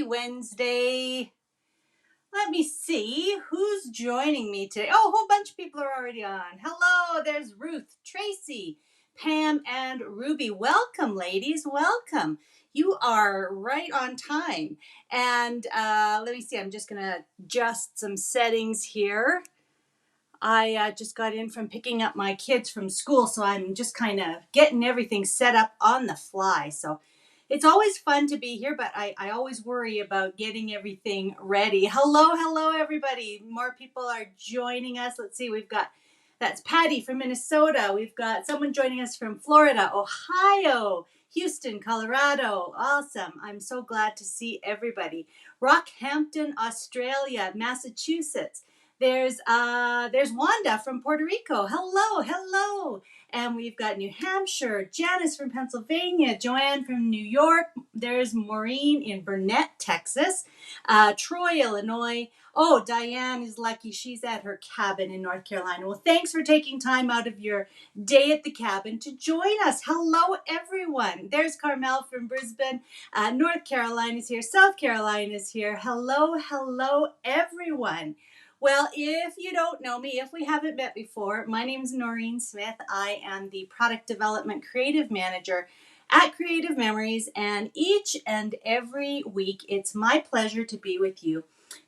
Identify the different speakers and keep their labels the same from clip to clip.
Speaker 1: Happy Wednesday. Let me see who's joining me today. Oh, a whole bunch of people are already on. Hello, there's Ruth, Tracy, Pam, and Ruby. Welcome, ladies. Welcome. You are right on time. And let me see, I'm just going to adjust some settings here. I just got in from picking up my kids from school, so I'm just kind of getting everything set up on the fly. So it's always fun to be here, but I always worry about getting everything ready. Hello, everybody. More people are joining us. Let's see, that's Patty from Minnesota. We've got someone joining us from Florida, Ohio, Houston, Colorado. Awesome. I'm so glad to see everybody. Rockhampton, Australia, Massachusetts. There's Wanda from Puerto Rico. Hello. And we've got New Hampshire, Janice from Pennsylvania, Joanne from New York. There's Maureen in Burnett, Texas, Troy, Illinois. Oh, Diane is lucky. She's at her cabin in North Carolina. Well, thanks for taking time out of your day at the cabin to join us. Hello, everyone. There's Carmel from Brisbane. North Carolina's here. South Carolina's here. Hello, everyone. Well, if you don't know me, if we haven't met before, my name is Noreen Smith. I am the Product Development Creative Manager at Creative Memories, and each and every week, it's my pleasure to be with you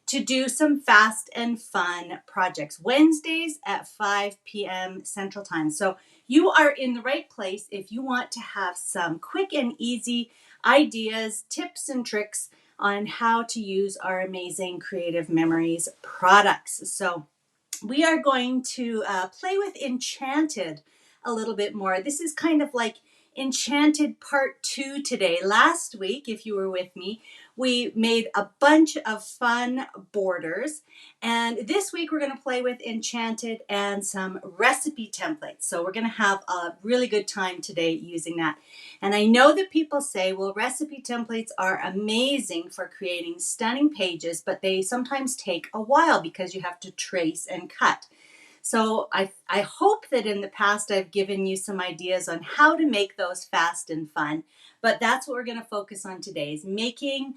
Speaker 1: to do some fast and fun projects. Wednesdays at 5 p.m. Central Time. So you are in the right place if you want to have some quick and easy ideas, tips, and tricks on how to use our amazing Creative Memories products. So we are going to play with Enchanted a little bit more. This is kind of like Enchanted Part 2 today. Last week, if you were with me, we made a bunch of fun borders. And this week, we're going to play with Enchanted and some recipe templates. So we're going to have a really good time today using that. And I know that people say, well, recipe templates are amazing for creating stunning pages, but they sometimes take a while because you have to trace and cut. So I hope that in the past I've given you some ideas on how to make those fast and fun, but that's what we're going to focus on today is making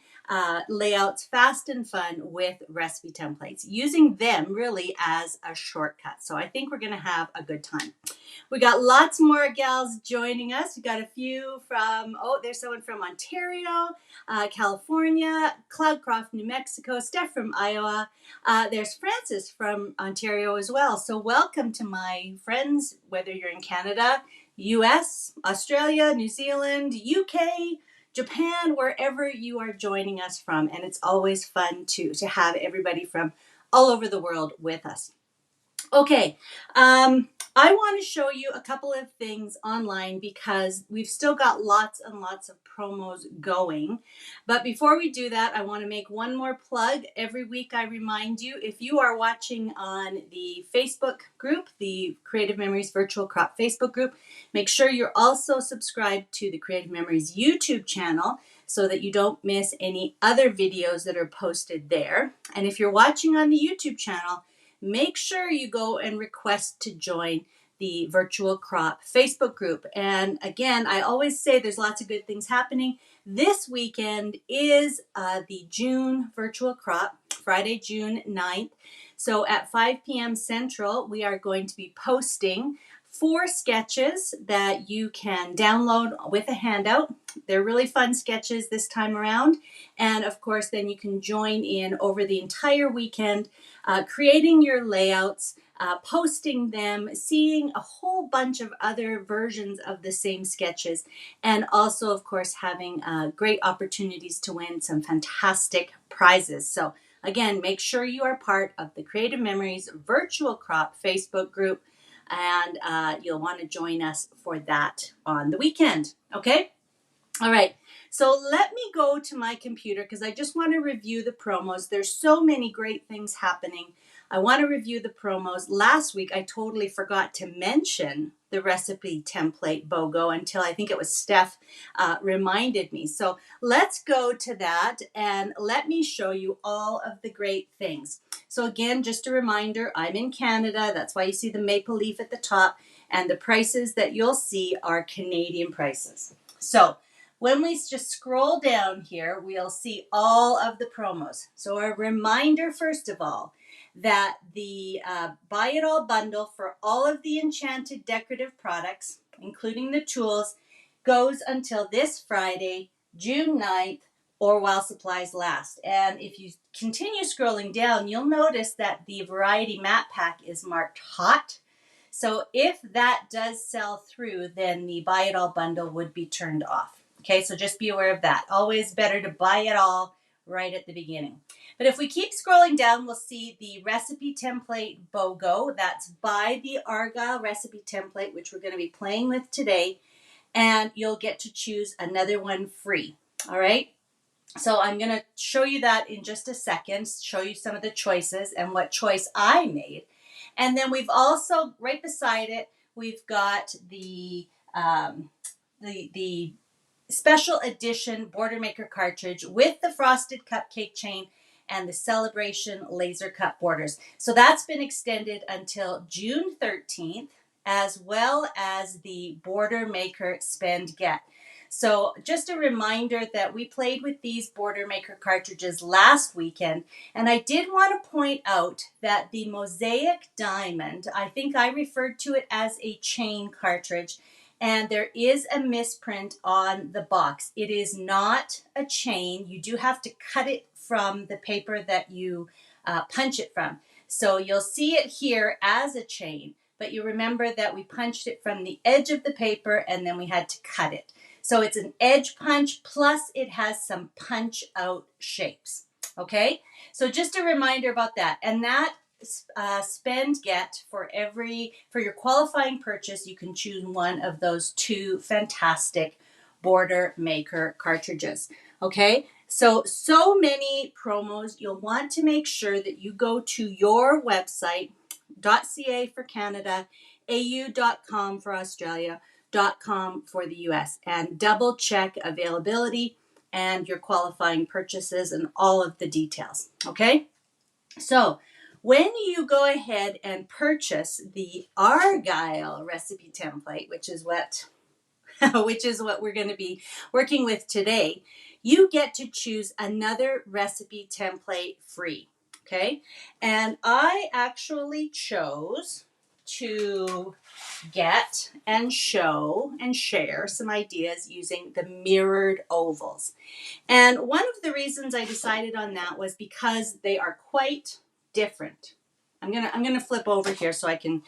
Speaker 1: layouts fast and fun with recipe templates, using them really as a shortcut. So I think we're going to have a good time. We got lots more gals joining us. We got a few from, there's someone from Ontario, California, Cloudcroft, New Mexico, Steph from Iowa. There's Francis from Ontario as well. So welcome to my friends, whether you're in Canada, US, Australia, New Zealand, UK, Japan, wherever you are joining us from. And it's always fun to have everybody from all over the world with us. Okay, I want to show you a couple of things online because we've still got lots and lots of promos going. But before we do that, I want to make one more plug. Every week I remind you, if you are watching on the Facebook group, the Creative Memories Virtual Crop Facebook group, make sure you're also subscribed to the Creative Memories YouTube channel so that you don't miss any other videos that are posted there. And if you're watching on the YouTube channel, make sure you go and request to join the Virtual Crop Facebook group. And again, I always say there's lots of good things happening. This weekend is the June Virtual Crop, Friday, June 9th. So at 5 p.m. Central, we are going to be posting 4 sketches that you can download with a handout. They're really fun sketches this time around. And of course, then you can join in over the entire weekend, creating your layouts, posting them, seeing a whole bunch of other versions of the same sketches, and also, of course, having great opportunities to win some fantastic prizes. So again, make sure you are part of the Creative Memories Virtual Crop Facebook group, and you'll want to join us for that on the weekend. Okay? All right. So let me go to my computer because I just want to review the promos. There's so many great things happening. I want to review the promos. Last week, I totally forgot to mention the recipe template BOGO until I think it was Steph reminded me. So let's go to that and let me show you all of the great things. So again, just a reminder, I'm in Canada. That's why you see the maple leaf at the top, and the prices that you'll see are Canadian prices. So When we just scroll down here, we'll see all of the promos. So a reminder, first of all, that the Buy It All bundle for all of the Enchanted decorative products, including the tools, goes until this Friday, June 9th, or while supplies last. And if you continue scrolling down, you'll notice that the Variety Matte Pack is marked hot. So if that does sell through, then the Buy It All bundle would be turned off. Okay, so just be aware of that. Always better to buy it all right at the beginning. But if we keep scrolling down, we'll see the recipe template BOGO. That's by the Argyle Recipe Template, which we're going to be playing with today. And you'll get to choose another one free. All right. So I'm going to show you that in just a second, show you some of the choices and what choice I made. And then we've also, right beside it, we've got the special edition Border Maker cartridge with the frosted cupcake chain and the Celebration laser cut borders. So that's been extended until June 13th, as well as the Border Maker Spend Get. So just a reminder that we played with these Border Maker cartridges last weekend, and I did want to point out that the Mosaic Diamond, I think I referred to it as a chain cartridge, and there is a misprint on the box. It is not a chain. You do have to cut it from the paper that you punch it from. So you'll see it here as a chain, but you remember that we punched it from the edge of the paper and then we had to cut it. So it's an edge punch, plus it has some punch out shapes. Okay, so just a reminder about that. And that spend get for your qualifying purchase, you can choose one of those two fantastic Border Maker cartridges. Okay, so many promos. You'll want to make sure that you go to your website, .ca for Canada, au.com for Australia, .com for the US, and double check availability and your qualifying purchases and all of the details. Okay, so when you go ahead and purchase the Argyle Recipe Template, which is what we're going to be working with today, you get to choose another recipe template free. Okay, and I actually chose to get and show and share some ideas using the mirrored ovals. And one of the reasons I decided on that was because they are quite different. I'm gonna flip over here so I can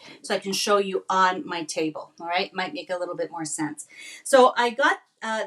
Speaker 1: show you on my table. All right, might make a little bit more sense. So I got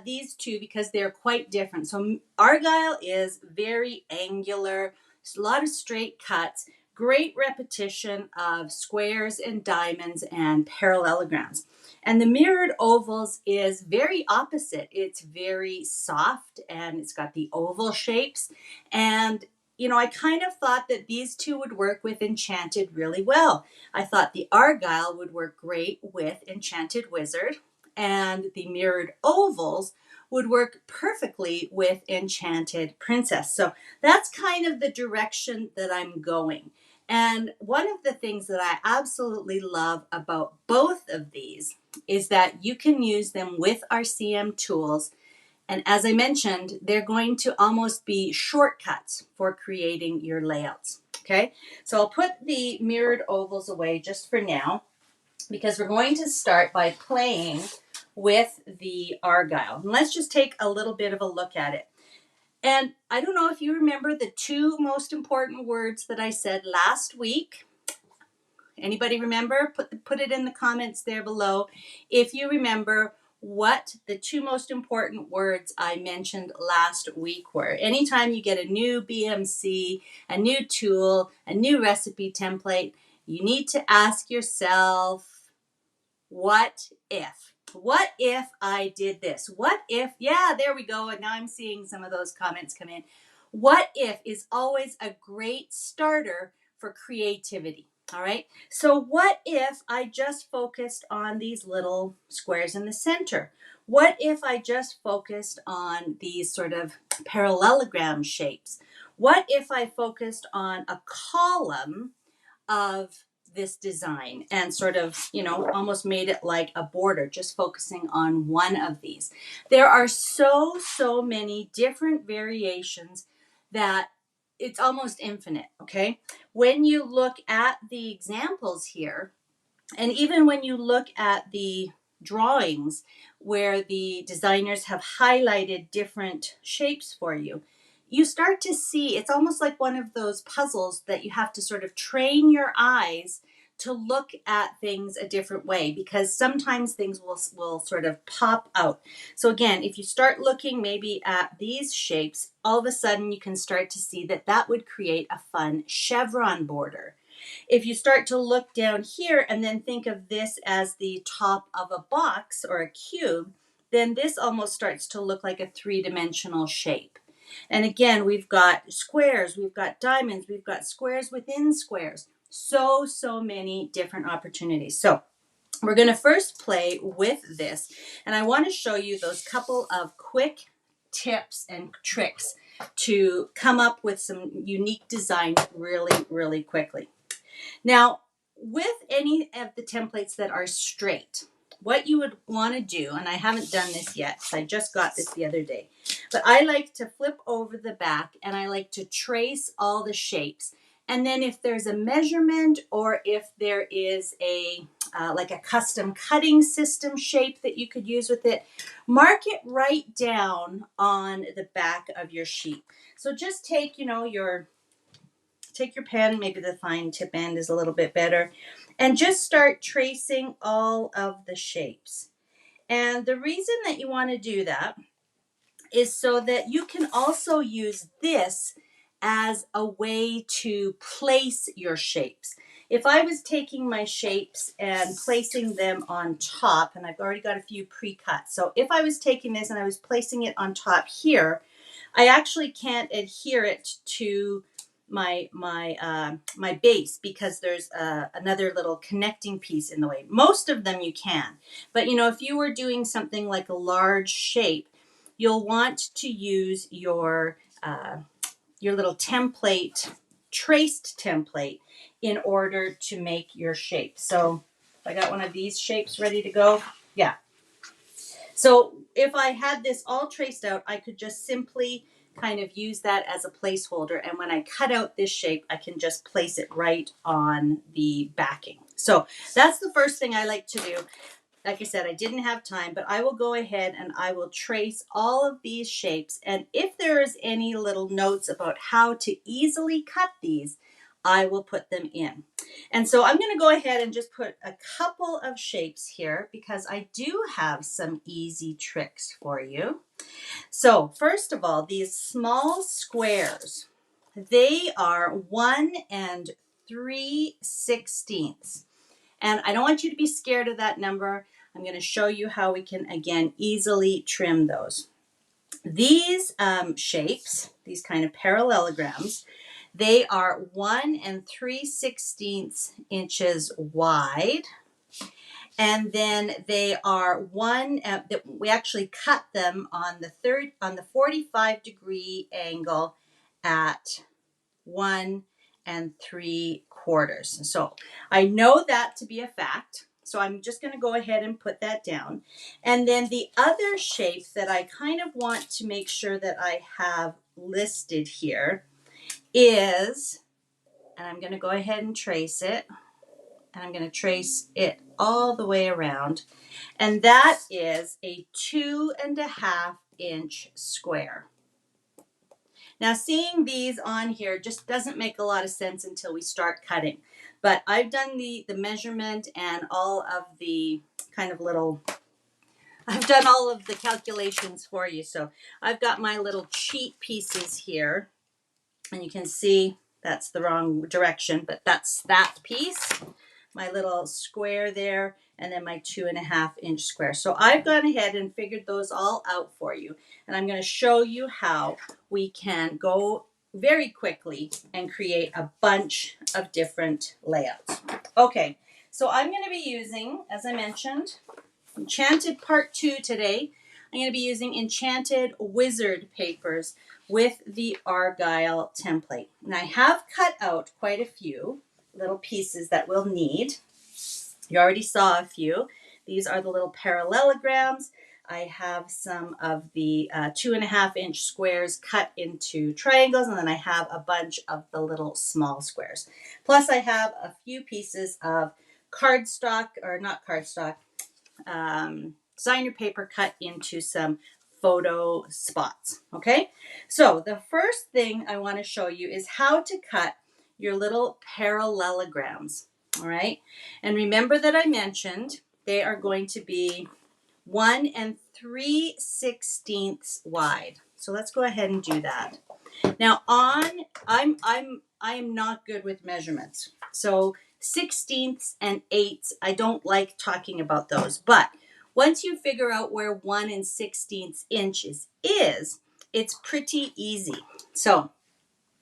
Speaker 1: these two because they're quite different. So Argyle is very angular, a lot of straight cuts, great repetition of squares and diamonds and parallelograms. And the mirrored ovals is very opposite. It's very soft and it's got the oval shapes. And, you know, I kind of thought that these two would work with Enchanted really well. I thought the Argyle would work great with Enchanted Wizard, and the mirrored ovals would work perfectly with Enchanted Princess. So that's kind of the direction that I'm going. And one of the things that I absolutely love about both of these is that you can use them with our CM tools. And as I mentioned, they're going to almost be shortcuts for creating your layouts. Okay, so I'll put the mirrored ovals away just for now, because we're going to start by playing with the Argyle. And let's just take a little bit of a look at it. And I don't know if you remember the two most important words that I said last week. Anybody remember? Put it in the comments there below if you remember what the two most important words I mentioned last week were. Anytime you get a new BMC, a new tool, a new recipe template, you need to ask yourself, what if? What if I did this? What if, yeah, there we go. And now I'm seeing some of those comments come in. What if is always a great starter for creativity. All right. So what if I just focused on these little squares in the center? What if I just focused on these sort of parallelogram shapes? What if I focused on a column of this design and sort of, you know, almost made it like a border, just focusing on one of these. There are so many different variations that it's almost infinite, okay? When you look at the examples here, and even when you look at the drawings where the designers have highlighted different shapes for you, you start to see it's almost like one of those puzzles that you have to sort of train your eyes to look at things a different way, because sometimes things will sort of pop out. So again, if you start looking maybe at these shapes, all of a sudden you can start to see that that would create a fun chevron border. If you start to look down here and then think of this as the top of a box or a cube, then this almost starts to look like a three-dimensional shape. And again, we've got squares, we've got diamonds, we've got squares within squares. So many different opportunities. So we're going to first play with this, and I want to show you those couple of quick tips and tricks to come up with some unique design really quickly. Now, with any of the templates that are straight, what you would want to do, and I haven't done this yet, because I just got this the other day, but I like to flip over the back and I like to trace all the shapes. And then if there's a measurement or if there is a like a custom cutting system shape that you could use with it, mark it right down on the back of your sheet. So just take, you know, take your pen, maybe the fine tip end is a little bit better, and just start tracing all of the shapes. And the reason that you want to do that is so that you can also use this as a way to place your shapes. If I was taking my shapes and placing them on top, and I've already got a few pre-cut, so if I was taking this and I was placing it on top here, I actually can't adhere it to my base because there's another little connecting piece in the way. Most of them you can, but you know, if you were doing something like a large shape, you'll want to use your little template, traced template, in order to make your shape. So I got one of these shapes ready to go. Yeah. So if I had this all traced out, I could just simply kind of use that as a placeholder. And when I cut out this shape, I can just place it right on the backing. So that's the first thing I like to do. Like I said, I didn't have time, but I will go ahead and I will trace all of these shapes. And if there is any little notes about how to easily cut these, I will put them in. And so I'm going to go ahead and just put a couple of shapes here because I do have some easy tricks for you. So first of all, these small squares, they are 1 3/16. And I don't want you to be scared of that number. I'm going to show you how we can, again, easily trim those. These shapes, these kind of parallelograms, they are 1 3/16 inches wide. And then they are we actually cut them on the 45-degree angle at 1 3/4. So I know that to be a fact. So I'm just going to go ahead and put that down. And then the other shape that I kind of want to make sure that I have listed here is, and I'm going to go ahead and trace it, and I'm going to trace it all the way around. And that is a 2.5-inch square. Now, seeing these on here just doesn't make a lot of sense until we start cutting. But I've done the measurement and all of the kind of little, I've done all of the calculations for you. So I've got my little cheat pieces here. And you can see that's the wrong direction, but that's that piece, my little square there, and then my 2.5-inch square. So I've gone ahead and figured those all out for you. And I'm going to show you how we can go very quickly and create a bunch of different layouts. Okay, so I'm going to be using, as I mentioned, Enchanted Part 2 today. I'm going to be using Enchanted Wizard papers with the Argyle template. And I have cut out quite a few little pieces that we'll need. You already saw a few. These are the little parallelograms. I have some of the 2.5-inch squares cut into triangles, and then I have a bunch of the little small squares. Plus I have a few pieces of cardstock, or not cardstock, designer paper cut into some photo spots. Okay, so the first thing I want to show you is how to cut your little parallelograms. All right, and remember that I mentioned they are going to be 1 3/16 wide. So let's go ahead and do that. Now I am not good with measurements. So 16ths and 8ths, I don't like talking about those. But once you figure out where 1 16 inches is, it's pretty easy. So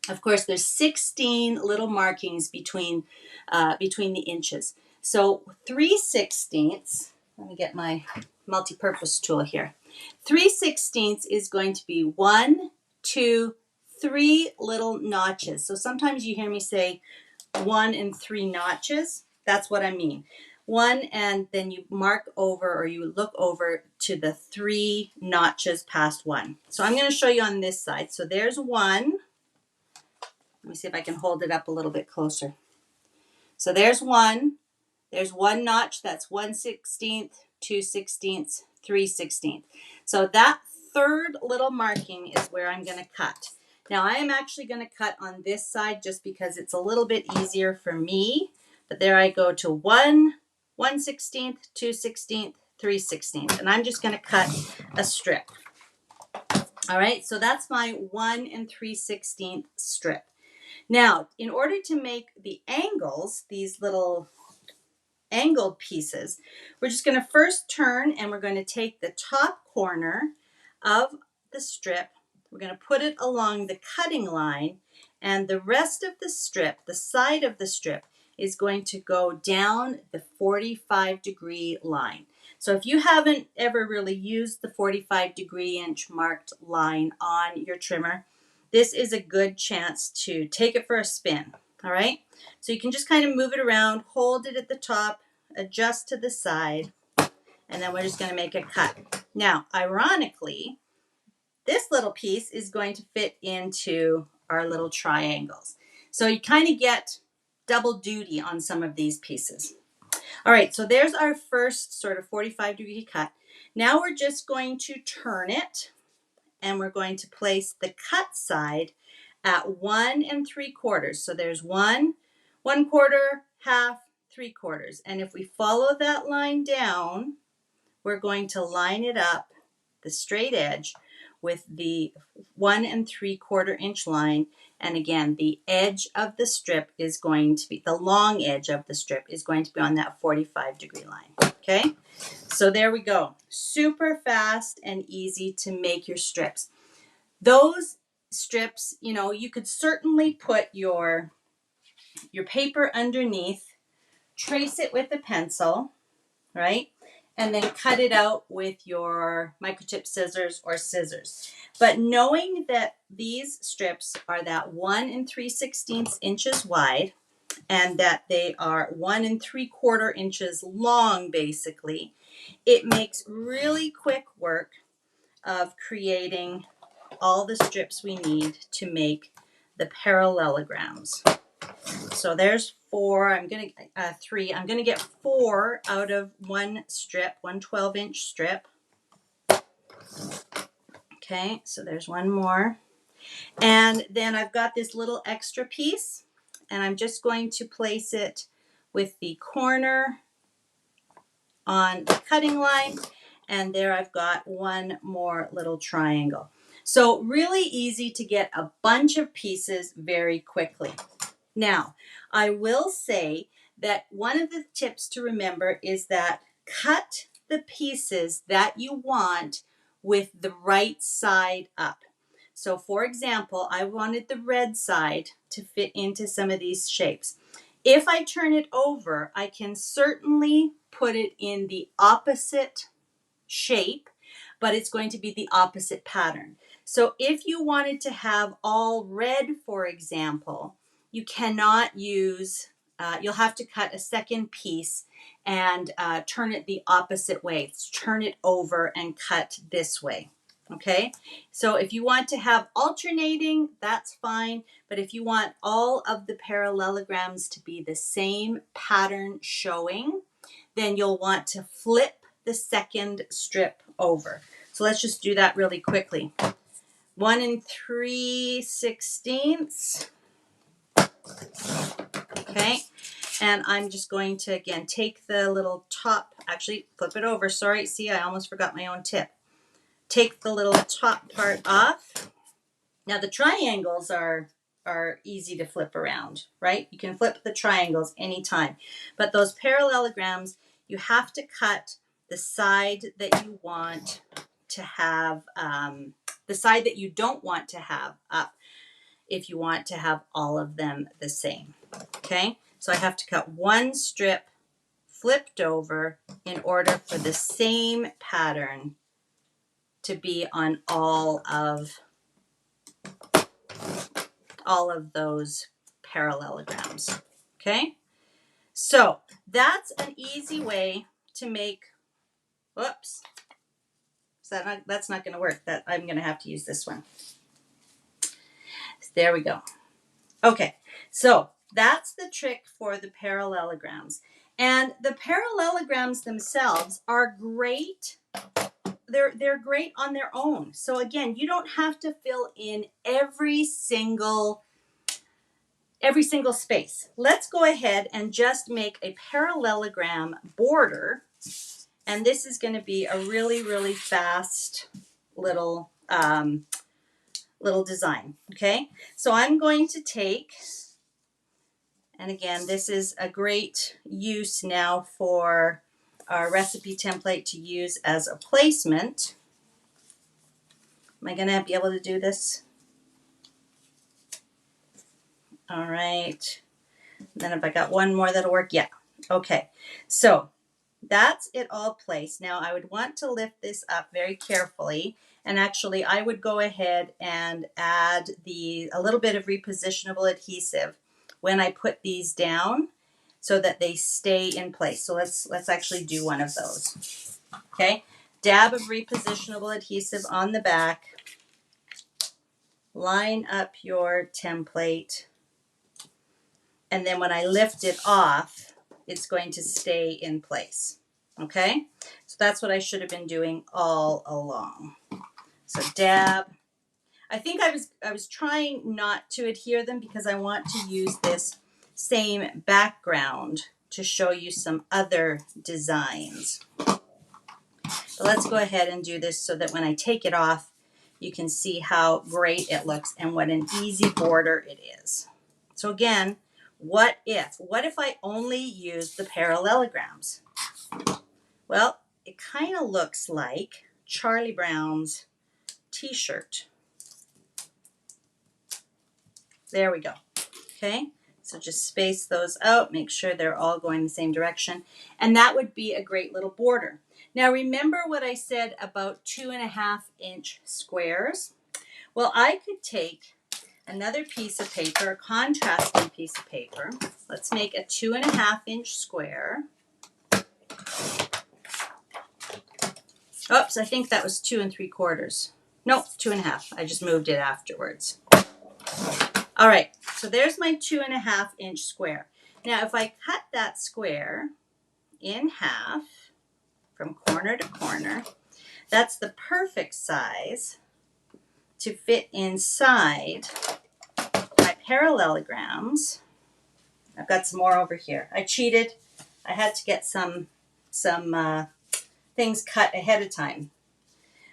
Speaker 1: of course, there's 16 little markings between the inches. So 3/16, let me get my multi-purpose tool here. 3/16 is going to be 1, 2, 3 little notches. So sometimes you hear me say 1 and 3 notches. That's what I mean. 1, and then you mark over, or you look over to the 3 notches past 1. So I'm going to show you on this side. So there's 1. Let me see if I can hold it up a little bit closer. So there's 1. There's 1 notch. That's 1/16, 2/16, 3/16. So that third little marking is where I'm going to cut. Now I am actually going to cut on this side just because it's a little bit easier for me. But there I go to 1/16, 2/16, 3/16. And I'm just going to cut a strip. All right, so that's my 1 3/16 strip. Now, in order to make the angles, these little angled pieces, we're just going to first turn, and we're going to take the top corner of the strip. We're going to put it along the cutting line, and the rest of the strip, the side of the strip, is going to go down the 45-degree line. So if you haven't ever really used the 45-degree inch marked line on your trimmer, this is a good chance to take it for a spin. All right, so you can just kind of move it around, hold it at the top, adjust to the side, and then we're just going to make a cut. Now, ironically, this little piece is going to fit into our little triangles. So you kind of get double duty on some of these pieces. All right, so there's our first sort of 45-degree cut. Now we're just going to turn it, and we're going to place the cut side at 1 3/4. So there's 1, 1/4, half, 3/4. And if we follow that line down, we're going to line it up, the straight edge, with the 1 3/4 inch line. And again, the edge of the strip is going to be, the long edge of the strip is going to be on that 45-degree line. Okay, so there we go. Super fast and easy to make your strips. Those strips, you know, you could certainly put your paper underneath, trace it with a pencil, right? And then cut it out with your microchip scissors or scissors. But knowing that these strips are that 1 3/16 inches wide, and that they are 1 3/4 inches long, basically, it makes really quick work of creating all the strips we need to make the parallelograms. So there's 4. I'm going to 3. I'm going to get 4 out of one strip, one 12-inch strip. Okay, so there's one more. And then I've got this little extra piece, and I'm just going to place it with the corner on the cutting line. And there I've got one more little triangle. So really easy to get a bunch of pieces very quickly. Now, I will say that one of the tips to remember is that cut the pieces that you want with the right side up. So for example, I wanted the red side to fit into some of these shapes. If I turn it over, I can certainly put it in the opposite shape, but it's going to be the opposite pattern. So if you wanted to have all red, for example, you cannot use you'll have to cut a second piece and turn it the opposite way. Turn it over and cut this way. Okay, so if you want to have alternating, that's fine. But if you want all of the parallelograms to be the same pattern showing, then you'll want to flip the second strip over. So let's just do that really quickly. 1 3/16. Okay, and I'm just going to, again, take the little top, actually flip it over. Sorry, see, I almost forgot my own tip. Take the little top part off. Now the triangles are easy to flip around, right? You can flip the triangles anytime. But those parallelograms, you have to cut the side that you want to have, the side that you don't want to have up if you want to have all of them the same. Okay, so I have to cut one strip flipped over in order for the same pattern to be on all of those parallelograms. Okay, so that's an easy way to make, whoops, that's not going to work. That I'm going to have to use this one. There we go. Okay, so that's the trick for the parallelograms. And the parallelograms themselves are great. They're great on their own. So again, you don't have to fill in every single space. Let's go ahead and just make a parallelogram border. And this is going to be a really, really fast little design. Okay, so I'm going to take, and again, this is a great use now for our recipe template to use as a placement. Am I going to be able to do this? All right. Then if I got one more, that'll work. Yeah. Okay. So that's it all placed. Now I would want to lift this up very carefully. And actually I would go ahead and add a little bit of repositionable adhesive when I put these down so that they stay in place. So let's actually do one of those. Okay. Dab of repositionable adhesive on the back. Line up your template. And then when I lift it off, it's going to stay in place. Okay, so that's what I should have been doing all along. So dab. I think I was trying not to adhere them because I want to use this same background to show you some other designs. But let's go ahead and do this so that when I take it off, you can see how great it looks and what an easy border it is. So again, what if I only use the parallelograms? Well, it kind of looks like Charlie Brown's t-shirt. There we go. Okay, so just space those out, make sure they're all going the same direction, and that would be a great little border. Now remember what I said about 2.5-inch squares? Well, I could take another piece of paper, a contrasting piece of paper. Let's make a 2.5-inch square. Oops, I think that was 2 3/4. No, 2.5. I just moved it afterwards. All right, so there's my 2.5-inch square. Now, if I cut that square in half from corner to corner, that's the perfect size to fit inside my parallelograms. I've got some more over here. I cheated. I had to get some things cut ahead of time.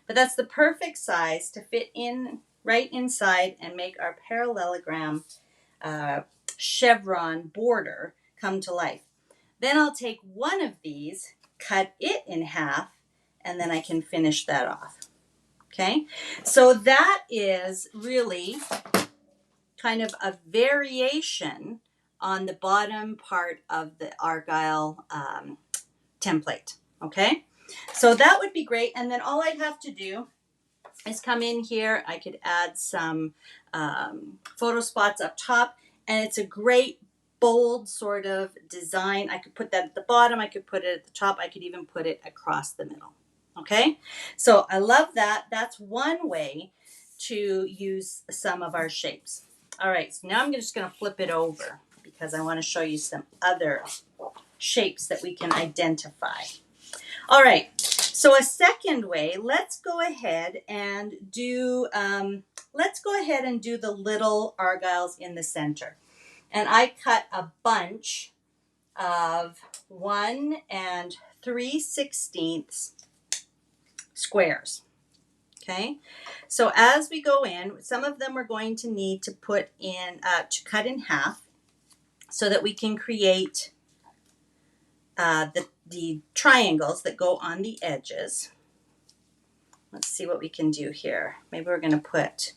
Speaker 1: But that's the perfect size to fit in right inside and make our parallelogram chevron border come to life. Then I'll take one of these, cut it in half, and then I can finish that off. Okay, so that is really kind of a variation on the bottom part of the Argyle template. Okay, so that would be great. And then all I'd have to do is come in here. I could add some photo spots up top, and it's a great bold sort of design. I could put that at the bottom. I could put it at the top. I could even put it across the middle. Okay, so I love that. That's one way to use some of our shapes. All right, so now I'm just going to flip it over because I want to show you some other shapes that we can identify. All right, so a second way, let's go ahead and do the little Argyles in the center. And I cut a bunch of 1 3/16 squares. Okay, so as we go in, some of them we're going to need to put in, to cut in half so that we can create the triangles that go on the edges. Let's see what we can do here. Maybe we're going to put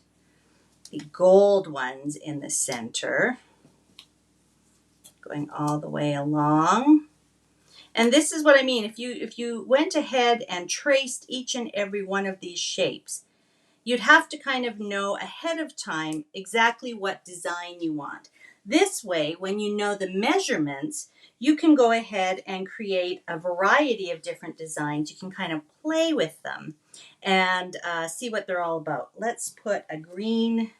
Speaker 1: the gold ones in the center, going all the way along. And this is what I mean. If you went ahead and traced each and every one of these shapes, you'd have to kind of know ahead of time exactly what design you want. This way, when you know the measurements, you can go ahead and create a variety of different designs. You can kind of play with them and see what they're all about. Let's put a green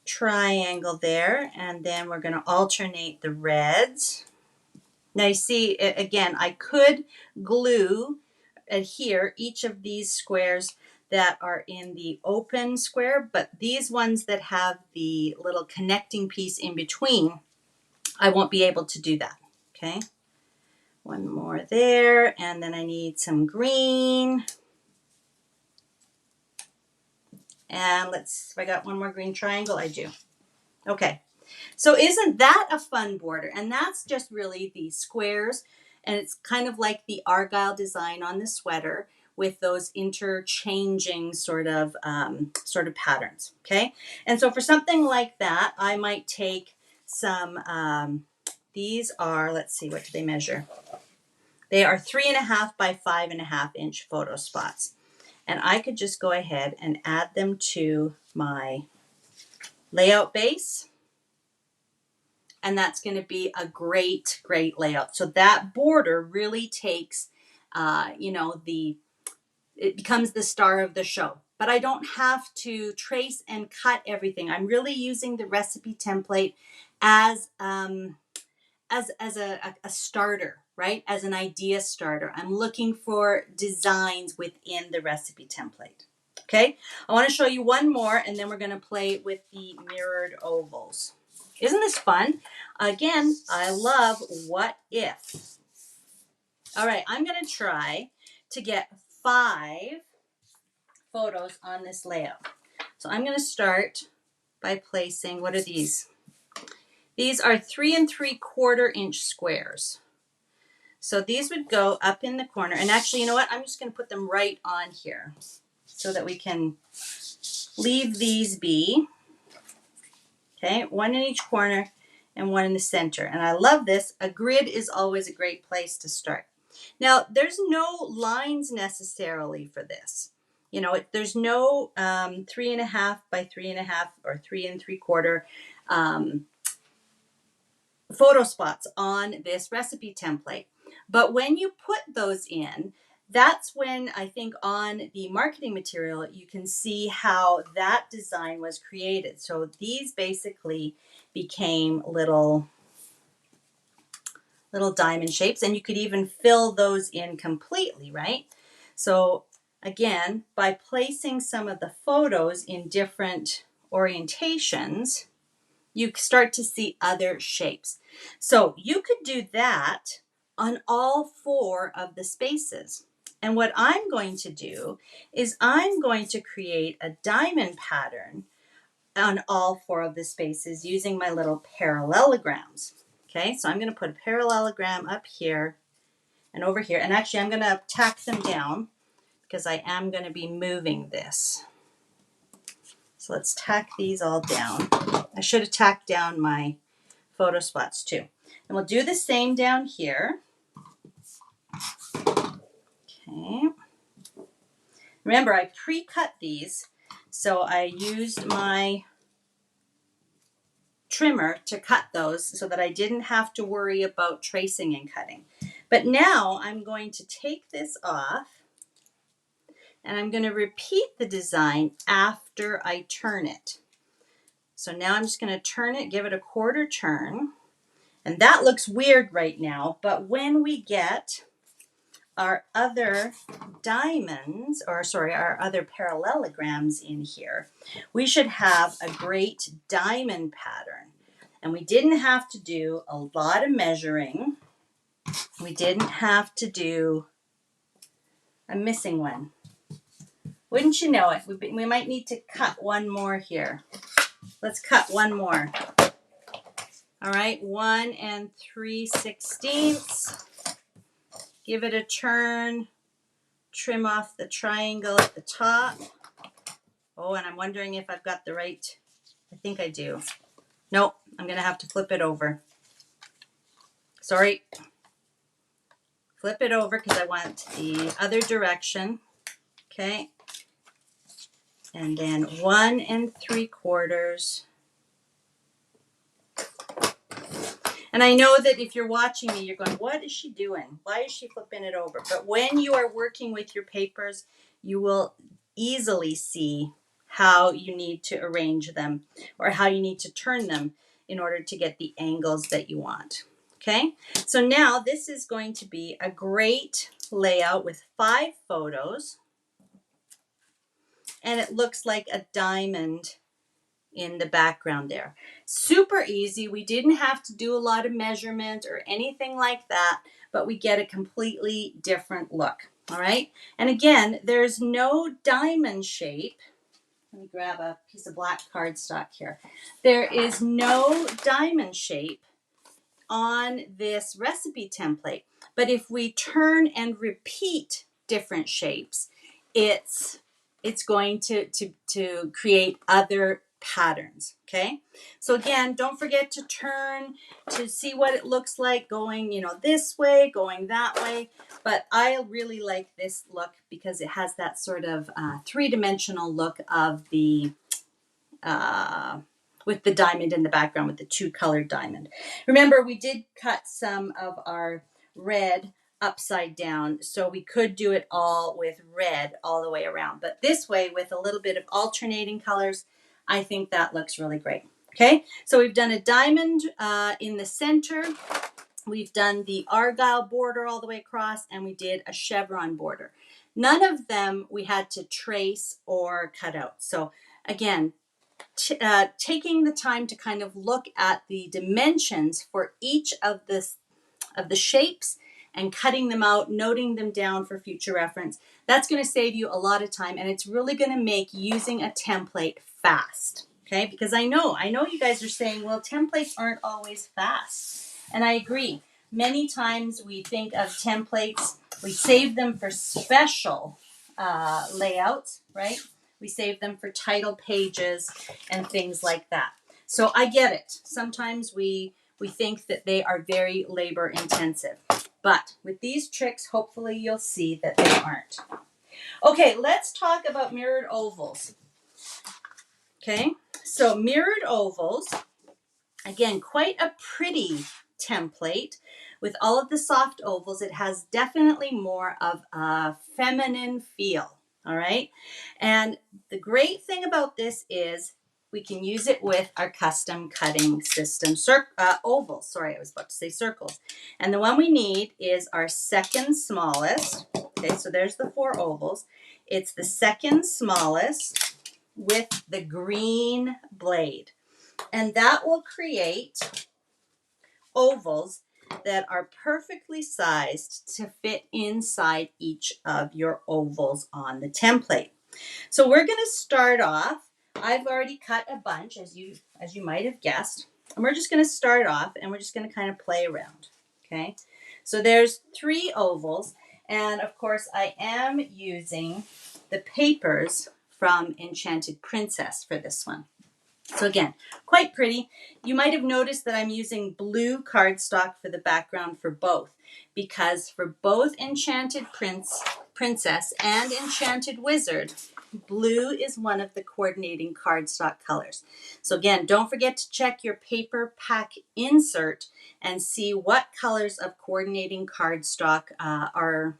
Speaker 1: triangle there, and then we're going to alternate the reds. Now you see, again, I could adhere each of these squares that are in the open square, but these ones that have the little connecting piece in between, I won't be able to do that. Okay, one more there, and then I need some green. And if I got one more green triangle, I do. Okay, so isn't that a fun border? And that's just really the squares, and it's kind of like the Argyle design on the sweater with those interchanging sort of patterns. Okay, and so for something like that, I might take some. These are, let's see, what do they measure? They are 3.5 by 5.5 inch photo spots, and I could just go ahead and add them to my layout base. And that's going to be a great, great layout. So that border really takes, it becomes the star of the show. But I don't have to trace and cut everything. I'm really using the recipe template as a starter, right? As an idea starter. I'm looking for designs within the recipe template. Okay, I want to show you one more, and then we're going to play with the mirrored ovals. Isn't this fun? Again, I love what if. All right, I'm going to try to get 5 photos on this layout. So I'm going to start by placing, what are these? These are 3 3/4 inch squares. So these would go up in the corner. And actually, you know what? I'm just going to put them right on here so that we can leave these be. Okay, 1 in each corner and 1 in the center. And I love this. A grid is always a great place to start. Now, there's no lines necessarily for this. You know, there's no 3.5 by 3.5 or 3 3/4 photo spots on this recipe template. But when you put those in, that's when I think on the marketing material, you can see how that design was created. So these basically became little diamond shapes, and you could even fill those in completely, right? So again, by placing some of the photos in different orientations, you start to see other shapes. So you could do that on all 4 of the spaces. And what I'm going to do is I'm going to create a diamond pattern on all 4 of the spaces using my little parallelograms. Okay, so I'm going to put a parallelogram up here and over here. And actually, I'm going to tack them down because I am going to be moving this. So let's tack these all down. I should have tacked down my photo spots too. And we'll do the same down here. Okay. Remember, I pre-cut these, so I used my trimmer to cut those so that I didn't have to worry about tracing and cutting. But now I'm going to take this off and I'm going to repeat the design after I turn it. So now I'm just going to turn it, give it a quarter turn. And that looks weird right now, but when we get our other diamonds, or sorry, our other parallelograms in here, we should have a great diamond pattern. And we didn't have to do a lot of measuring. We didn't have to do, I'm missing one. Wouldn't you know it? We might need to cut one more here. Let's cut one more. All right, 1 3/16. Give it a turn. Trim off the triangle at the top. Oh, and I'm wondering if I've got the right, I think I do. Nope, I'm gonna have to flip it over. Sorry. Flip it over because I want the other direction. Okay. And then 1 3/4. And I know that if you're watching me, you're going, what is she doing? Why is she flipping it over? But when you are working with your papers, you will easily see how you need to arrange them or how you need to turn them in order to get the angles that you want. Okay, so now this is going to be a great layout with 5 photos. And it looks like a diamond in the background there. Super easy. We didn't have to do a lot of measurement or anything like that, but we get a completely different look. All right. And again, there's no diamond shape. Let me grab a piece of black cardstock here. There is no diamond shape on this recipe template, but if we turn and repeat different shapes, it's going to create other patterns. Okay, so again, don't forget to turn to see what it looks like going, this way, going that way. But I really like this look because it has that sort of three-dimensional look of the with the diamond in the background, with the 2-colored diamond. Remember, we did cut some of our red upside down, so we could do it all with red all the way around. But this way, with a little bit of alternating colors, I think that looks really great. Okay, so we've done a diamond in the center. We've done the Argyle border all the way across, and we did a chevron border. None of them we had to trace or cut out. So again, taking the time to kind of look at the dimensions for each of the shapes and cutting them out, noting them down for future reference, that's going to save you a lot of time, and it's really going to make using a template fast. Okay, because I know you guys are saying, well, templates aren't always fast, and I agree. Many times we think of templates, we save them for special layouts, right? We save them for title pages and things like that. So I get it. Sometimes we think that they are very labor intensive. But with these tricks, hopefully you'll see that they aren't. Okay, let's talk about mirrored ovals. Okay, so mirrored ovals, again, quite a pretty template. With all of the soft ovals, it has definitely more of a feminine feel. All right. And the great thing about this is we can use it with our custom cutting system. Ovals. Sorry, I was about to say circles. And the one we need is our second smallest. Okay, so there's the 4 ovals. It's the second smallest with the green blade. And that will create ovals that are perfectly sized to fit inside each of your ovals on the template. So we're going to start off. I've already cut a bunch, as you might have guessed, and we're just going to start off, and we're just going to kind of play around. Okay, so there's 3 ovals, and of course I am using the papers from Enchanted Princess for this one. So again, quite pretty. You might have noticed that I'm using blue cardstock for the background for both, because for both Enchanted Princess and Enchanted Wizard, blue is one of the coordinating cardstock colors. So again, don't forget to check your paper pack insert and see what colors of coordinating cardstock are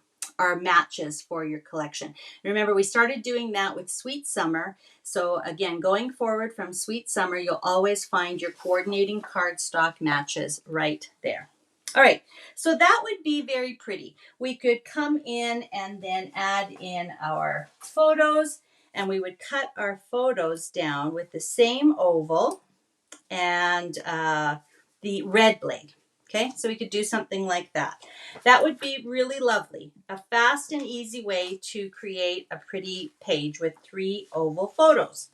Speaker 1: matches for your collection. Remember, we started doing that with Sweet Summer. So again, going forward from Sweet Summer, you'll always find your coordinating cardstock matches right there. All right, so that would be very pretty. We could come in and then add in our photos, and we would cut our photos down with the same oval and the red blade. Okay, so we could do something like that. That would be really lovely. A fast and easy way to create a pretty page with 3 oval photos.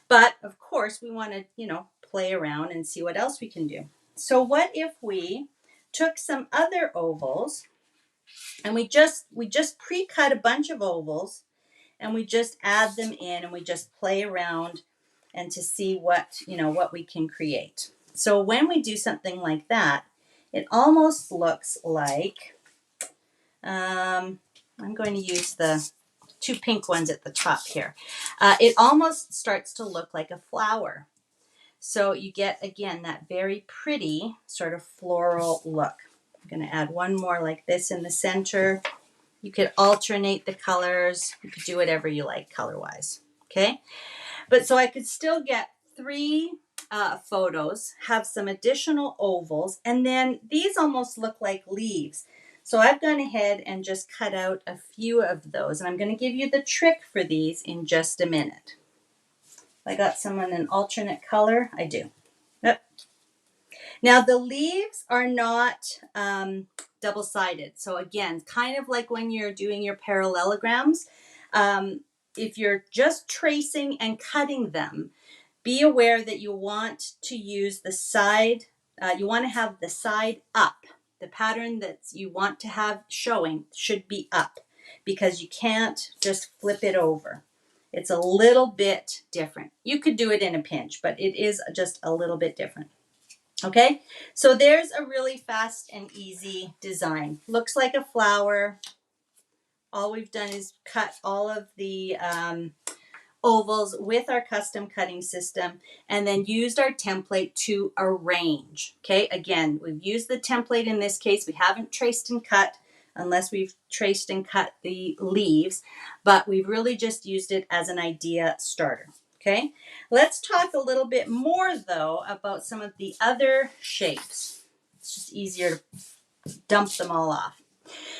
Speaker 1: But of course, we want to, play around and see what else we can do. So what if we took some other ovals and we just pre-cut a bunch of ovals and we just add them in and we just play around and to see what we can create. So when we do something like that, it almost looks like, I'm going to use the 2 pink ones at the top here. It almost starts to look like a flower. So you get, again, that very pretty sort of floral look. I'm going to add one more like this in the center. You could alternate the colors. You could do whatever you like color-wise. Okay? But so I could still get 3 photos, have some additional ovals, and then these almost look like leaves. So I've gone ahead and just cut out a few of those, and I'm going to give you the trick for these in just a minute. I got some in an alternate color. I do. Yep. Now the leaves are not double-sided. So again, kind of like when you're doing your parallelograms, if you're just tracing and cutting them, be aware that you want to use the side, you want to have the side up. The pattern that you want to have showing should be up because you can't just flip it over. It's a little bit different. You could do it in a pinch, but it is just a little bit different. Okay, so there's a really fast and easy design. Looks like a flower. All we've done is cut all of the ovals with our custom cutting system and then used our template to arrange. Okay, again, we've used the template in this case. We haven't traced and cut unless we've traced and cut the leaves, but we've really just used it as an idea starter. Okay, let's talk a little bit more though about some of the other shapes. It's just easier to dump them all off.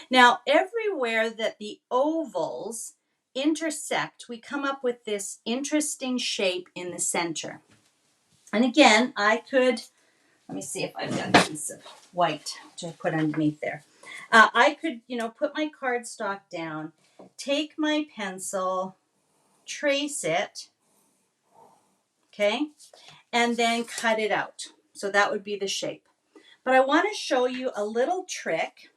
Speaker 1: Now, everywhere that the ovals intersect, we come up with this interesting shape in the center. And again, I could, let me see if I've got a piece of white to put underneath there. I could, put my cardstock down, take my pencil, trace it, okay, and then cut it out. So that would be the shape. But I want to show you a little trick.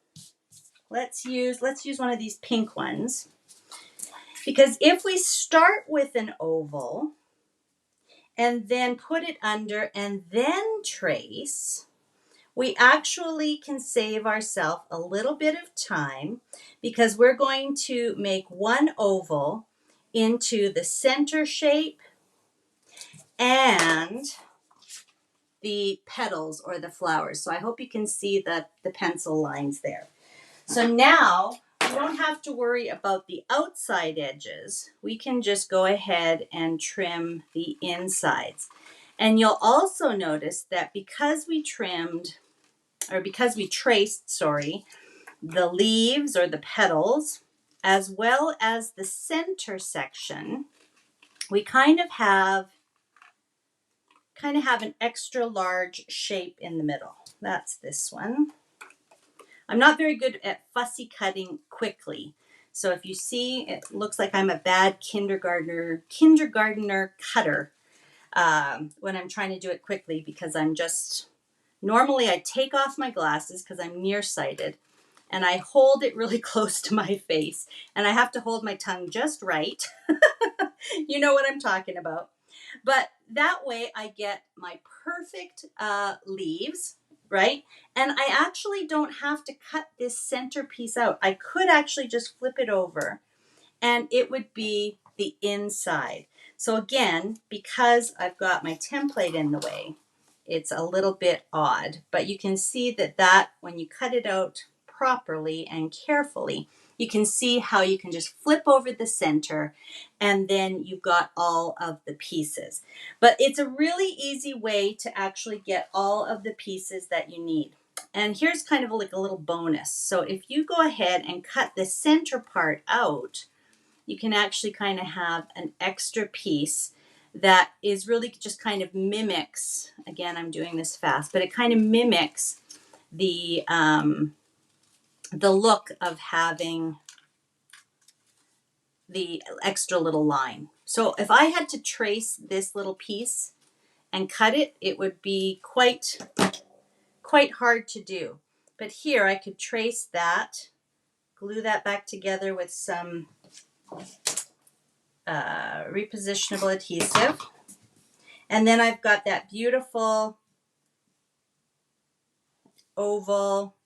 Speaker 1: Let's use one of these pink ones. Because if we start with an oval and then put it under and then trace, we actually can save ourselves a little bit of time because we're going to make one oval into the center shape and the petals or the flowers. So I hope you can see the pencil lines there. So now we don't have to worry about the outside edges. We can just go ahead and trim the insides. And you'll also notice that because we traced, the leaves or the petals, as well as the center section, we kind of have an extra large shape in the middle. That's this one. I'm not very good at fussy cutting quickly. So if you see, it looks like I'm a bad kindergartner cutter when I'm trying to do it quickly because normally I take off my glasses because I'm nearsighted and I hold it really close to my face and I have to hold my tongue just right. You know what I'm talking about. But that way I get my perfect leaves, right? And I actually don't have to cut this center piece out. I could actually just flip it over and it would be the inside. So again, because I've got my template in the way, it's a little bit odd, but you can see that when you cut it out properly and carefully, you can see how you can just flip over the center and then you've got all of the pieces. But it's a really easy way to actually get all of the pieces that you need. And here's kind of like a little bonus. So if you go ahead and cut the center part out, you can actually kind of have an extra piece that is really just kind of mimics, again, I'm doing this fast, but it kind of mimics the look of having the extra little line. So if I had to trace this little piece and cut it, it would be quite hard to do. But here I could trace that, glue that back together with some repositionable adhesive. And then I've got that beautiful oval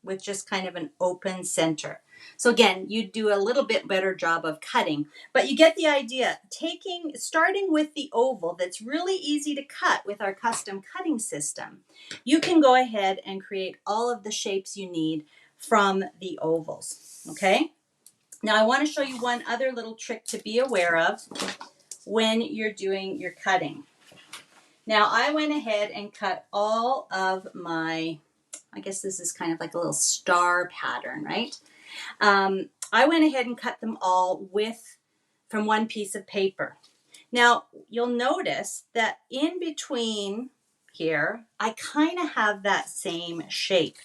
Speaker 1: with just kind of an open center. So again, you do a little bit better job of cutting, but you get the idea. Starting with the oval that's really easy to cut with our custom cutting system, you can go ahead and create all of the shapes you need from the ovals, okay? Now I want to show you one other little trick to be aware of when you're doing your cutting. Now I went ahead and cut all of my, I guess this is kind of like a little star pattern, right? I went ahead and cut them all from one piece of paper. Now you'll notice that in between here, I kind of have that same shape.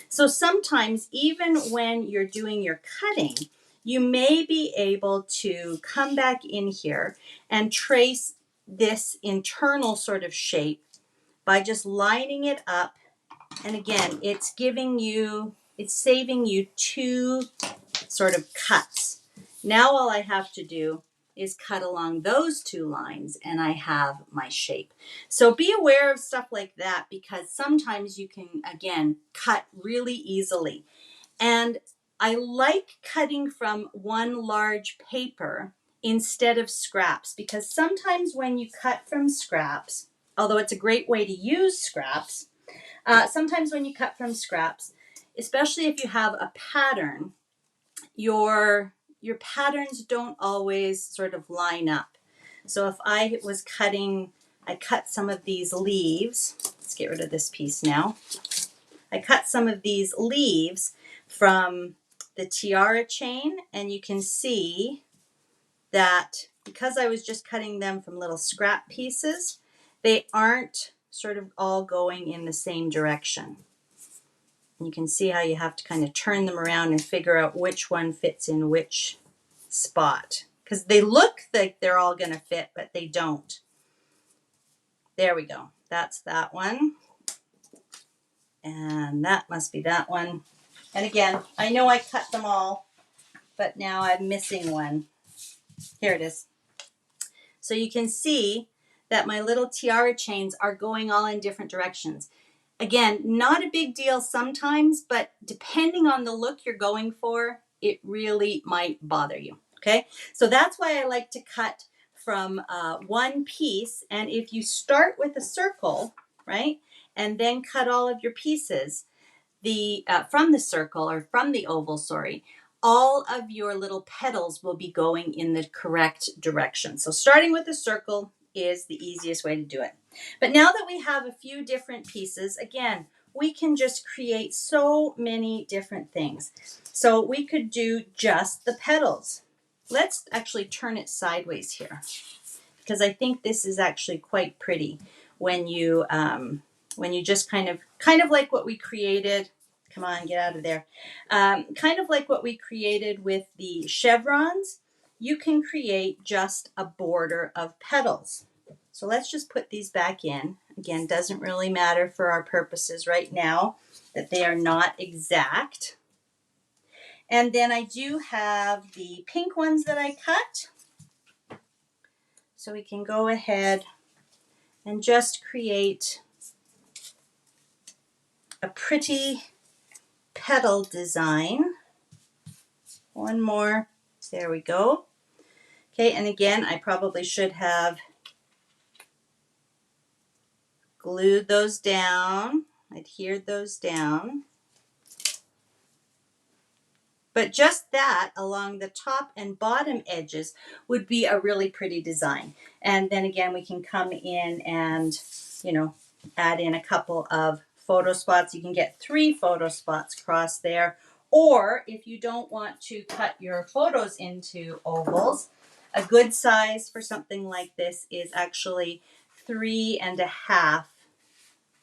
Speaker 1: So sometimes even when you're doing your cutting, you may be able to come back in here and trace this internal sort of shape by just lining it up. And again, it's saving you two sort of cuts. Now all I have to do is cut along those two lines and I have my shape. So be aware of stuff like that because sometimes you can, again, cut really easily. And I like cutting from one large paper instead of scraps because sometimes when you cut from scraps, although it's a great way to use scraps, sometimes when you cut from scraps, especially if you have a pattern, your patterns don't always sort of line up. So if I cut some of these leaves. Let's get rid of this piece now. I cut some of these leaves from the tiara chain, and you can see that because I was just cutting them from little scrap pieces, they aren't sort of all going in the same direction. And you can see how you have to kind of turn them around and figure out which one fits in which spot. Because they look like they're all going to fit, but they don't. There we go. That's that one. And that must be that one. And again, I know I cut them all, but now I'm missing one. Here it is. So you can see that my little tiara chains are going all in different directions. Again, not a big deal sometimes, but depending on the look you're going for, it really might bother you, okay? So that's why I like to cut from one piece, and if you start with a circle, right, and then cut all of your pieces, from the circle or from the oval, sorry, all of your little petals will be going in the correct direction. So starting with a circle is the easiest way to do it. But now that we have a few different pieces, again, we can just create so many different things. So we could do just the petals. Let's actually turn it sideways here because I think this is actually quite pretty when you just kind of like what we created. Come on, get out of there. Kind of like what we created with the chevrons, you can create just a border of petals. So let's just put these back in. Again, doesn't really matter for our purposes right now that they are not exact. And then I do have the pink ones that I cut. So we can go ahead and just create a pretty petal design. One more. There we go. Okay, and again, I probably should have glued those down, adhered those down. But just that along the top and bottom edges would be a really pretty design. And then again, we can come in and, you know, add in a couple of photo spots. You can get 3 photo spots across there. Or if you don't want to cut your photos into ovals, a good size for something like this is actually 3.5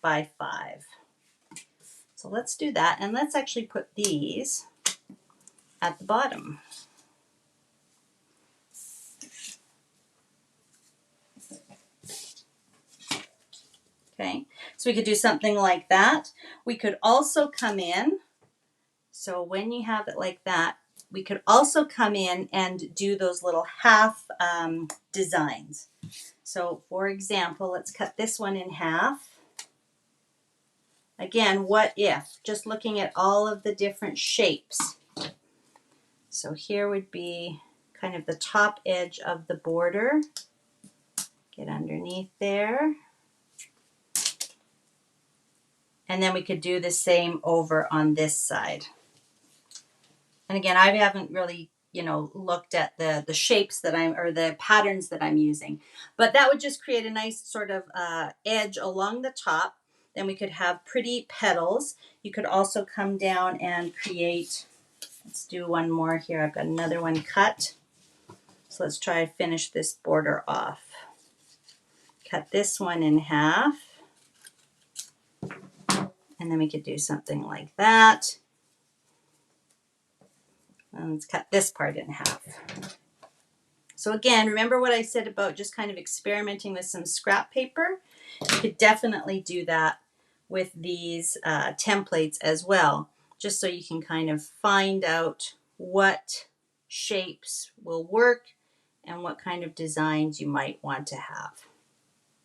Speaker 1: by 5. So let's do that. And let's actually put these at the bottom. Okay, so we could do something like that. We could also come in, so when you have it like that, we could also come in and do those little half designs. So for example, let's cut this one in half. Again, what if? Just looking at all of the different shapes. So here would be kind of the top edge of the border. Get underneath there. And then we could do the same over on this side. And again, I haven't really, you know, looked at the shapes that or the patterns that I'm using. But that would just create a nice sort of edge along the top. Then we could have pretty petals. You could also come down and create, let's do one more here. I've got another one cut. So let's try to finish this border off. Cut this one in half. And then we could do something like that. And let's cut this part in half. So again, remember what I said about just kind of experimenting with some scrap paper? You could definitely do that with these templates as well, just so you can kind of find out what shapes will work and what kind of designs you might want to have.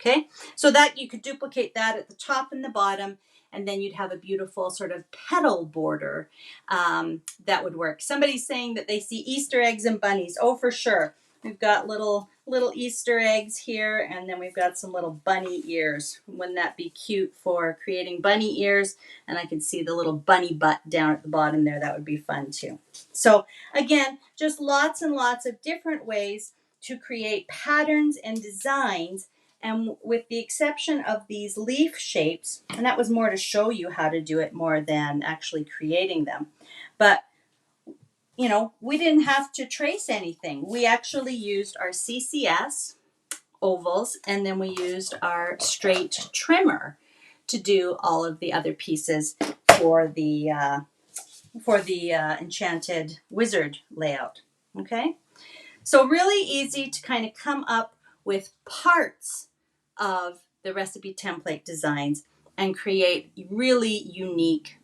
Speaker 1: Okay, so that you could duplicate that at the top and the bottom, and then you'd have a beautiful sort of petal border that would work. Somebody's saying that they see Easter eggs and bunnies. Oh, for sure. We've got little Easter eggs here, and then we've got some little bunny ears. Wouldn't that be cute for creating bunny ears? And I can see the little bunny butt down at the bottom there. That would be fun too. So again, just lots and lots of different ways to create patterns and designs. And with the exception of these leaf shapes, and that was more to show you how to do it more than actually creating them. But you know, we didn't have to trace anything. We actually used our CCS ovals, and then we used our straight trimmer to do all of the other pieces for the Enchanted Wizard layout. Okay, so really easy to kind of come up with parts of the recipe template designs and create really unique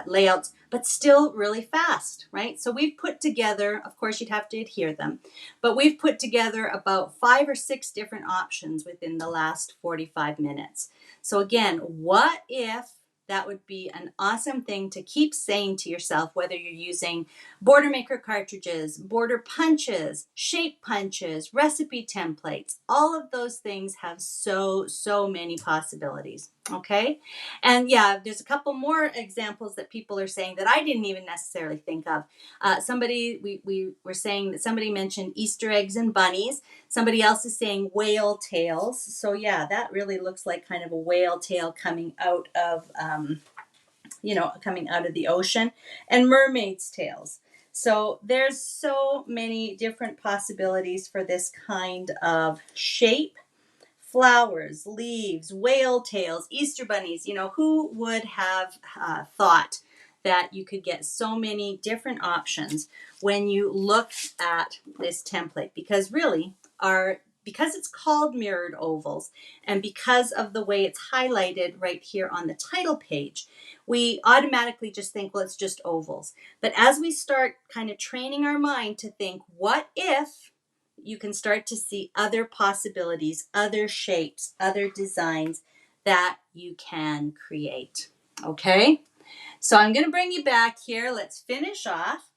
Speaker 1: layouts, but still really fast, right? So we've put together, of course you'd have to adhere them, but we've put together about 5 or 6 different options within the last 45 minutes. So again, what if that would be an awesome thing to keep saying to yourself, whether you're using border maker cartridges, border punches, shape punches, recipe templates. All of those things have so many possibilities. Okay. And yeah, there's a couple more examples that people are saying that I didn't even necessarily think of. We were saying that somebody mentioned Easter eggs and bunnies. Somebody else is saying whale tails. So yeah, that really looks like kind of a whale tail coming out of, coming out of the ocean, and mermaid's tails. So there's so many different possibilities for this kind of shape. Flowers, leaves, whale tails, Easter bunnies. You know, who would have thought that you could get so many different options when you look at this template? Because really, because it's called mirrored ovals, and because of the way it's highlighted right here on the title page, we automatically just think, well, it's just ovals. But as we start kind of training our mind to think, what if, you can start to see other possibilities, other shapes, other designs that you can create. Okay? So I'm going to bring you back here. Let's finish off.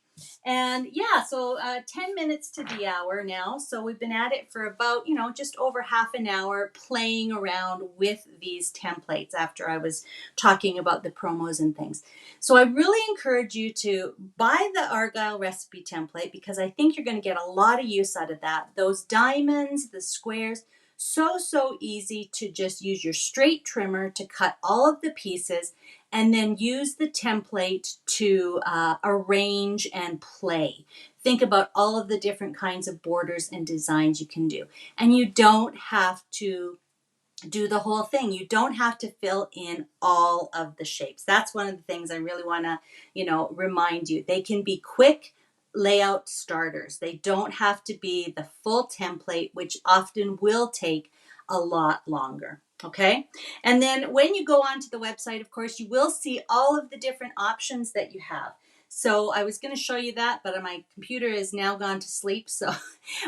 Speaker 1: And yeah, so 10 minutes to the hour now. So we've been at it for about, just over half an hour playing around with these templates after I was talking about the promos and things. So I really encourage you to buy the Argyle Recipe Template because I think you're going to get a lot of use out of that. Those diamonds, the squares, so easy to just use your straight trimmer to cut all of the pieces and then use the template to arrange and play. Think about all of the different kinds of borders and designs you can do. And you don't have to do the whole thing. You don't have to fill in all of the shapes. That's one of the things I really want to, remind you. They can be quick layout starters. They don't have to be the full template, which often will take a lot longer. Okay. And then when you go onto the website, of course, you will see all of the different options that you have. So I was going to show you that, but my computer is now gone to sleep. So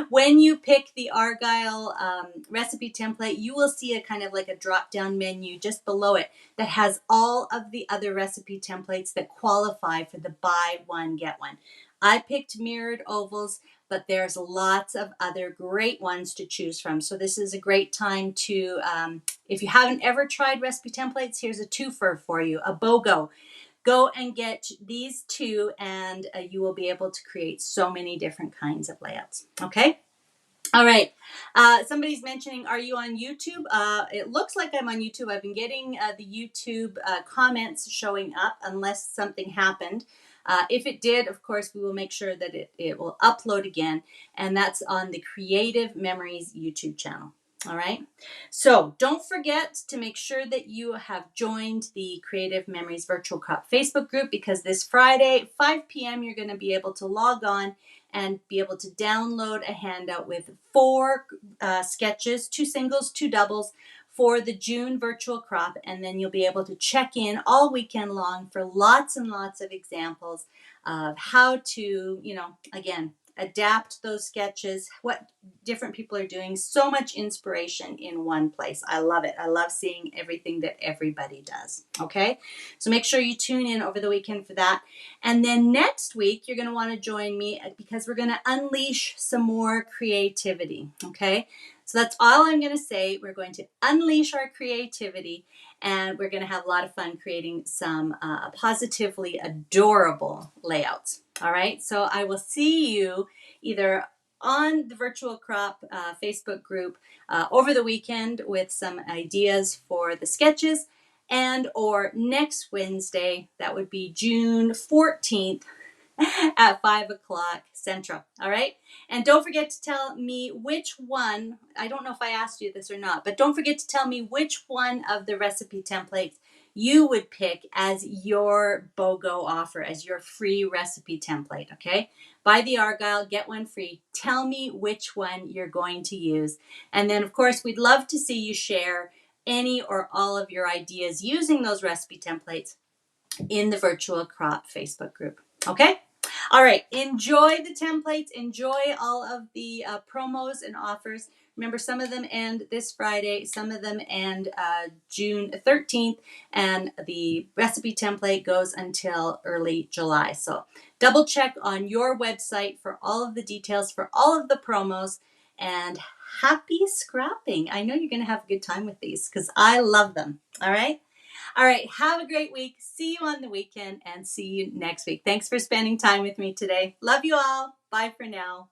Speaker 1: when you pick the Argyle recipe template, you will see a kind of like a drop-down menu just below it that has all of the other recipe templates that qualify for the buy one, get one. I picked mirrored ovals, but there's lots of other great ones to choose from. So this is a great time to, if you haven't ever tried recipe templates, here's a twofer for you, a BOGO. Go and get these two and you will be able to create so many different kinds of layouts. Okay. All right. Somebody's mentioning, are you on YouTube? It looks like I'm on YouTube. I've been getting the YouTube comments showing up unless something happened. If it did, of course, we will make sure that it will upload again. And that's on the Creative Memories YouTube channel. All right. So don't forget to make sure that you have joined the Creative Memories Virtual Crop Facebook group because this Friday, 5 p.m., you're going to be able to log on and be able to download a handout with 4 sketches, 2 singles, 2 doubles for the June virtual crop. And then you'll be able to check in all weekend long for lots and lots of examples of how to, again, adapt those sketches, what different people are doing. So much inspiration in one place. I love it. I love seeing everything that everybody does. Okay. So make sure you tune in over the weekend for that. And then next week, you're going to want to join me because we're going to unleash some more creativity. Okay. So that's all I'm going to say. We're going to unleash our creativity and we're going to have a lot of fun creating some positively adorable layouts. All right. So I will see you either on the Virtual Crop Facebook group over the weekend with some ideas for the sketches and or next Wednesday, that would be June 14th at 5 o'clock Central. All right. And don't forget to tell me which one, I don't know if I asked you this or not, but don't forget to tell me which one of the recipe templates you would pick as your BOGO offer, as your free recipe template. Okay. Buy the Argyle, get one free. Tell me which one you're going to use. And then, of course, we'd love to see you share any or all of your ideas using those recipe templates in the Virtual Crop Facebook group. Okay? All right. Enjoy the templates. Enjoy all of the promos and offers. Remember, some of them end this Friday. Some of them end June 13th. And the recipe template goes until early July. So double check on your website for all of the details for all of the promos. And happy scrapping. I know you're going to have a good time with these because I love them. All right? All right. Have a great week. See you on the weekend and see you next week. Thanks for spending time with me today. Love you all. Bye for now.